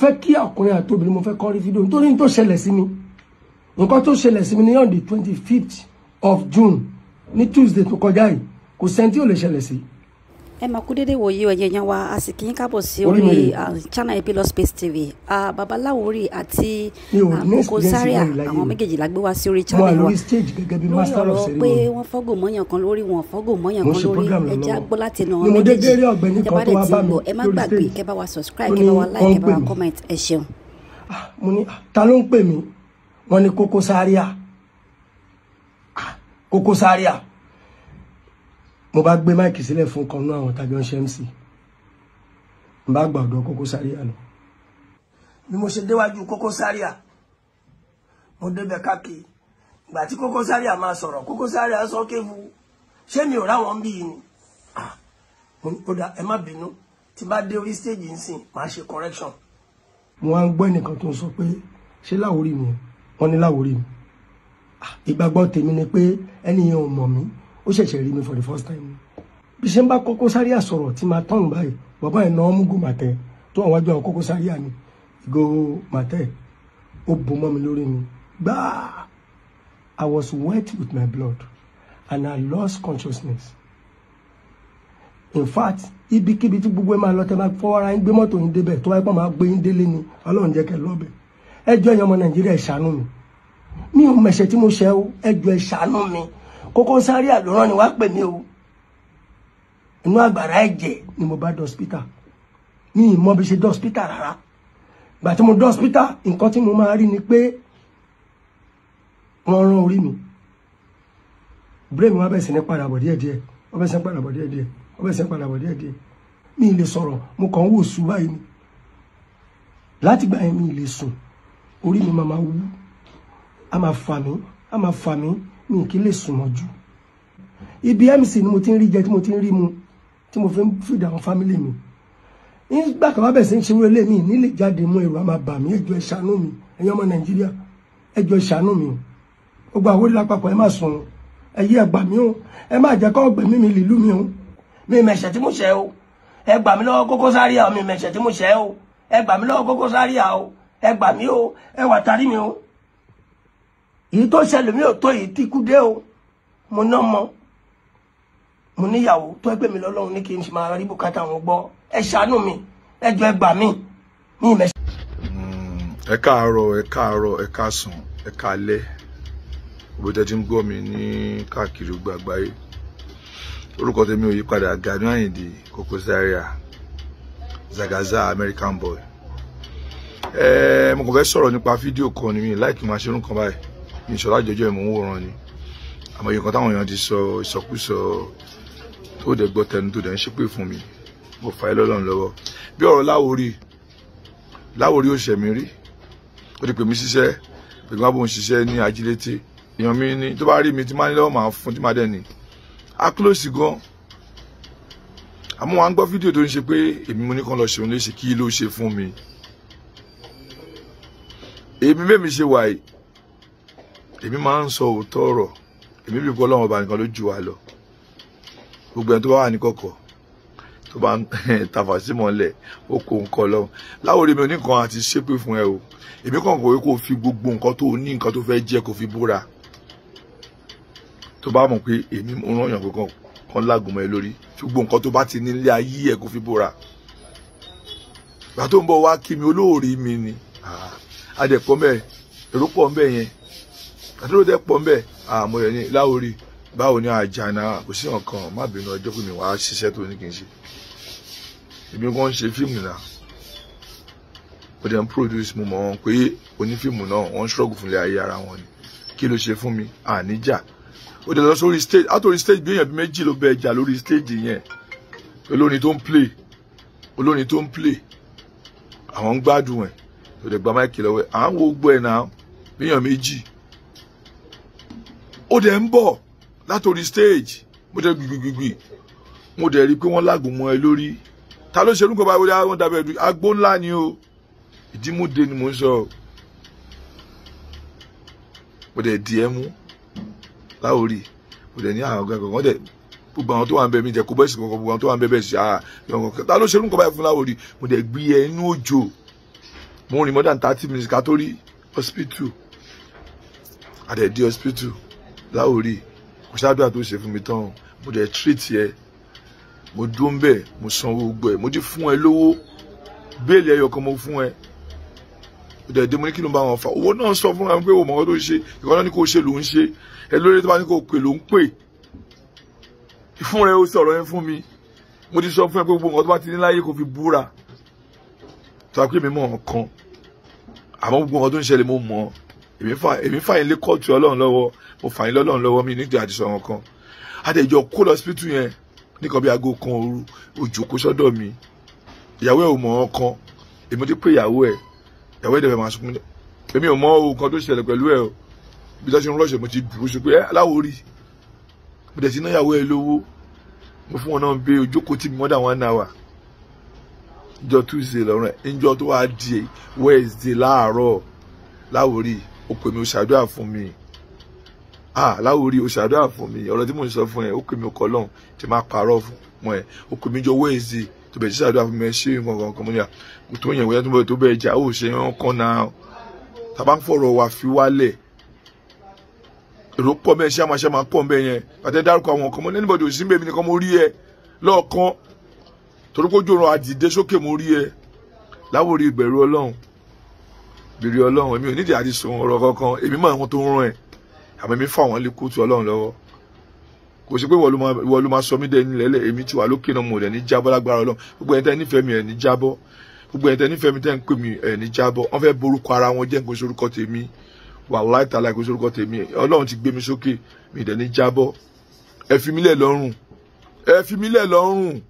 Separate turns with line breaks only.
fẹ́ kí ọkùnrin àti obìnrin mo fẹ́ kọ́ rí fídíò nítorí tó ṣẹlẹ̀ sí mi nǹkan tó ṣẹlẹ̀ sí mi ní on the 25th of June ní Tuesday tó kọjá yìí kò sẹ́ni tí ò lè ṣẹlẹ̀ sí.
ẹ máa kú dédé wòye ẹ̀yẹ yan wa a sì kí yín káàbọ̀ sí orí channel Epilogue Space TV Baba Lawori àti Koko Zaria àwọn méjèèjì la gbé wá sí orí channel wa lórí ọ̀rọ̀ pé wọ́n fọ́gò mọ́yàn kan lórí wọn fọ́gò mọ́yàn kan lórí ẹja gbọ́ láti nà wọ́n méjèèjì tẹ́ bá dẹ̀ ti gbọ́ ẹ má gbàgbé kẹ́ bá wa subscribe kẹ́ bá wa like kẹ́ bá wa comment ẹ ṣeun.
mo ní ta ló ń pè mí wọ́n ní Koko Zaria Koko Zaria mo bá gbé máìkì sílẹ̀ fún kan náà àwọn tàbí ọ̀ṣẹ́ MC mo bá gbà ọ̀dọ̀ Koko Zaria lọ bí mo ṣe déwájú Koko Zaria mo débẹ̀ káàkiri ìgbà tí Koko Zaria máa sọ̀rọ̀ Koko Zaria sọ kéwu ṣé mi ò ráwọn bí yìí ni ó dá ẹ má bínú tí bá dé orí stage ń sìn máa ṣe correction. mo wá ń gbọ́ ẹnìkan tó ń sọ pé ṣé Láwòrí mi wọ́n ní Láwòrí mi ìgbàgbọ́ tèmi ni pé ẹni yẹn ò mọ̀ mí ó ṣẹ̀ṣẹ̀ rí mi for the first time bí ṣe ń bá Koko Zaria sọ̀rọ̀ tí máa tọ́nù báyìí bàbá ẹ̀ náà múgò màtẹ́ tó àwọn wájú àwọn Koko Zaria ni ìgò màtẹ́ ó bò mọ́ mi lórí mi gbáà I was wet with my blood and I lost consciousness. In fact ibikíbi tí gbogbo ẹ máa lọ tẹ máa fọwọ́ ara yín gbé mọ́tò yín débẹ̀ tó wáyé pọ̀ máa gbé yín délé ni Ọlọ́run jẹ́ kẹ́ lọ́bẹ̀ ẹjọ́ ẹ̀yàn ọmọ Nàìjíríà ẹ ṣàánú mi ò mẹ̀ṣẹ̀ tí mo ṣẹ̀ o ẹjọ́ ẹ ṣàánú mi Koko Zaria ló rán ni wá pè mí o inú àgbàrá ẹ̀jẹ̀ ni mo bá dé hospital ní ìmọ̀ bí ṣe dé hospital rárá gbà tí mo dé hospital nǹkan tí mo máa rí ni pé wọ́n rán orí mi brain wa bẹ̀rẹ̀ sí ní padà bọ̀ díẹ̀díẹ̀ wọ́n bẹ̀rẹ̀ sí ní padà bọ̀ díẹ̀díẹ̀ wọ́n bẹ̀rẹ̀ sí ní padà bọ̀ díẹ̀díẹ̀ mi ì lè sọ̀rọ̀ mo kàn ń wò sùn báyìí ni láti gbà yẹn mi ì lè sùn orí mi máa wú a máa fà mí mi kì í lè sùn mọ́jú ibi MC ni mo ti ń rí jẹ tí mo ti ń rí mu tí mo fi ń fìdí àwọn fámílì mi nígbà kan wá bẹ̀ sí ń ṣe wọlé mi nílé jáde mú ẹ̀rù a máa bà mí ẹjọ́ ẹ ṣàánú mi ẹ̀yin ọmọ Nàìjíríà ẹjọ́ ẹ ṣàánú mi ó gba àwòrán lápapọ̀ ẹ má sùn ẹ yí ẹ gbà mí o ẹ má jẹ́ kọ́ gbẹ̀mí mi lílù mi o mi mẹ̀ṣẹ̀ tí mo ṣẹ̀ o ẹ gbà mí lọ́wọ́ Koko Zaria mi mẹ̀ṣẹ̀ tí mo ṣẹ̀ o ẹ gbà mí lọ́wọ́ Koko Zaria o ẹ gbà mí o ẹ wà tarí mi o èyí tó ṣẹlẹ̀ mi ò tó èyí tí kú dé o mo ná mọ mo níyàwó tó ẹgbẹ́ mi lọ́lọ́run ní kí n ṣe máa rí bùkátà wọn gbọ́ ẹ ṣàánú mi ẹ jọ̀ọ́ ẹ gbà mí ní ìmẹ̀ṣẹ̀.
ẹ káàárọ̀ ẹ káàsán ẹ káalẹ́ bó tẹ́ ti ń gbọ́ mi ní káàkiri gbàgbáyé orúkọ tèmi ò yí padà Gani Àyìndé Koko Zaria Zagaza American boy. Mo kàn fẹ́ sọ̀rọ̀ nípa fídíò kan ní mi láìkí máa ṣerú kan báyìí ní ìṣọ̀lá jọjọ́ ìmọ̀ ń wòran ni àmọ́ ìyẹn kan táwọn èèyàn ti sọ ìsọkúsọ tó dẹ̀ gbọ́ tẹnu tó dẹ̀ ń ṣépè fún mi mo fà á lọ́lọ́run lọ́wọ́ bí ọ̀rọ̀ Láwòrí ò ṣẹ̀mí rí ó ti pè mí ṣiṣẹ́ pè mí wá bóun ṣiṣẹ́ ní ajílété èèyàn mi ní tó bá rí mi tí máa ní lọ́wọ́ máa fún tí máa dẹ̀ ní á close gan àmọ́ wọn á gbọ́ fídíò tó ń ṣe pé èmi mo ní kàn lọ ṣeun léṣe kí ló ṣe fún mi èmi mẹ́mi ṣe wà yìí èmi máa ń sọ òótọ́ ọ̀rọ̀ èmi bí kọ́ lọ́wọ́ ọba nìkan ló jù wá lọ gbogbo ẹni tó bá wà ní kọ̀kọ̀ tó bá ń tàfà sí mọ́lẹ̀ ó kó nǹkan lọ́wọ́ Láwòrí mi ò ní nǹkan àti ṣépè fún ẹ o èmi kàn kò wé kó fi gbogbo nǹkan tó ní nǹkan tó fẹ́ jẹ́ kó fi búra tó bá mọ̀ pé èmi ń rán yàn kankan kan lágùnmọ́ ẹ lórí gbogbo nǹkan tó bá ti nílé ayé ẹ kó fi búra ìgbà tó ń bọ̀ wá kí mi olóòrí mi ni adẹ̀pọ̀ mẹ́ èrò pọ̀ mẹ́ yẹn àdúró dẹ́ pọ̀ mẹ́ àmọ́ yẹn ní Láwòrí báwo ni àjànà kò sí nǹkan má bínú ọjọ́ pé mi wàá ṣiṣẹ́ tó ní kí n ṣe èmi kan ń ṣe fíìmù náà ó dẹ̀ ń produce mo mọ̀ wọn pé onífíìmù náà wọ́n ń ṣọ́ọ̀gù fúnlẹ̀ ayé ara wọn ni kí ló ṣe fún mi àníjà ó dẹ̀ lọ sórí stage àtòrí stage bí èèyàn bí méjì ló bẹ ẹja lórí stage yẹn olórin tó ń play àwọn ń gbádùn ẹ̀ ó dẹ̀ gba máìkì lọ́wọ́ ẹ̀ à ń wo gbọ́ ẹ̀ náà bí èèyàn méjì ó dẹ̀ ń bọ̀ látòrí stage mo dẹ̀ gbìgbìgbì mo dẹ̀ rí i pé wọ́n lágùn mọ́ ẹ lórí ta ló ṣe orúkọ báyìí wọ́n dábẹ́ ẹ̀dùn agbó ńlá ni o ìdímúde ni mo ń sọ mo dẹ̀ di ẹ mú Láwòrí mo dẹ̀ ní àwọn ọ̀gá kan wọ́n dẹ̀ gbogbo àwọn tó wà ń bẹ mi jẹ́ kó bẹ́ẹ̀ sì kankan gbogbo àwọn tó wà ń bẹ bẹ́ẹ̀ sí ta ló ṣe orúkọ báyìí fún Láwòrí mo dẹ̀ gbé ẹ inú òjò mo rìn more than 30 minutes ká tó rí hospital àdẹ̀dí hospital Láwòrí kò ṣáàdúrà tó ṣe fún mi tán mo dẹ̀ treat ẹ mo dúró ń bẹ̀ mo sanwó gbogbo ẹ̀ mo ti fún ẹ lówó béèlì ẹyọ kan mo fún ẹ ó dẹ̀ dé mo ní kí ló ń bá wọn fa owó náà sọ fún mi pé òmò kan tó ṣe ìkan náà ní kò ṣe ló ń ṣe ẹ lórí tó bá ní kò pè ló ń pè fún rẹ ó sọ̀rọ̀ yẹn fún mi mo ti sọ fún ẹ pé gbogbo nǹkan tó bá ti ní láyé kò fi búra tó a pé mi mọ̀ ọ̀kan àmọ́ gbogbo nǹkan tó ń ṣẹlẹ̀ mo mọ̀ èmi fà yín lé kóòtù Ọlọ́run lọ́wọ́ mo fà yín lọ́lọ́run lọ́wọ́ mi nídìí àdìsọ wọn kan àtẹ̀jọ́ kó lọ hospital yẹn nìkan bí aago kan òru òjò kó sọ́dọ̀ mi ìyàwó ẹ̀ ò mọ̀ ọ̀kan èmi ti pé ìyàwó ẹ̀ dẹ̀ máa sunkún èmi ò mọ̀ nǹkan tó ṣẹlẹ̀ pẹ̀lú ẹ̀ o bí tó ṣe ń rọ́ṣẹ̀ mo ti dùn ó ṣe pé Láwòrí mo dẹ̀ ti ná ìyàwó ẹ̀ lówó mo fún wọn náà pé ojókòó tí mi more than 1 hour ìjọ Tuesday lọ́rùn ẹ̀ ìjọ tó wá di Wednesday láàárọ̀ Láwòrí ó pè mí ó ṣàdúrà fún mi Láwòrí ó ṣàdúrà fún mi ọ̀rọ̀ tí mò ń sọ fún ẹ ó pè mí ọkọ̀ lọ́hùn tí máa parọ́ fún ẹ ó pè mí jọ Wednesday tó bẹ̀ sí ṣàdúrà fún mi ẹ ṣé nǹkan kan mo ní à tó yẹn wẹ́n tó bẹ̀ tó bẹ̀ jà ó ṣe wọn kan náà tàbá ń fọ̀rọ̀ wà fi wálẹ̀ èrò pọ̀ mẹ́ ṣé máa pọ̀ mẹ́ yẹn àtẹ dárúkọ àwọn kan mo ní anybody ò sí mbẹ́ mi nìkan mo rí ẹ lọ́ọ̀kan torí kó jòrò àdìdé sókè mo rí ẹ Láwòrí ìbẹ̀rù Ọlọ́run èmi ò nídìí àti sọ̀rọ̀ ọ̀rọ̀ kankan èmi mọ̀ àwọn tó ń rán ẹ àmọ́ èmi fà wọ́n lé kóòtù Ọlọ́run lọ́wọ́ kò sí pé ìwọ ló máa sọ mí dẹni lẹ́lẹ̀ èmi ti wà lókè náà mo rẹ̀ ní jábọ́ lágbára Ọlọ́run gbogbo ẹni tẹ́ nífẹ̀ẹ́ mi ẹ̀ ní jábọ́ gbogbo ẹni tẹ́ nífẹ̀ẹ́ mi tẹ́ ń pè mí ẹ̀ ní jábọ́ wọ́n fẹ́ borúkọ ara wọn jẹ́ nǹkan sorúkọ tèmi wàláhì tàálà nǹkan sorúkọ tèmi Ọlọ́run ti gbé mi sókè mi dẹ̀ ní jábọ́ ẹ fi mí lẹ̀ lọ́rùn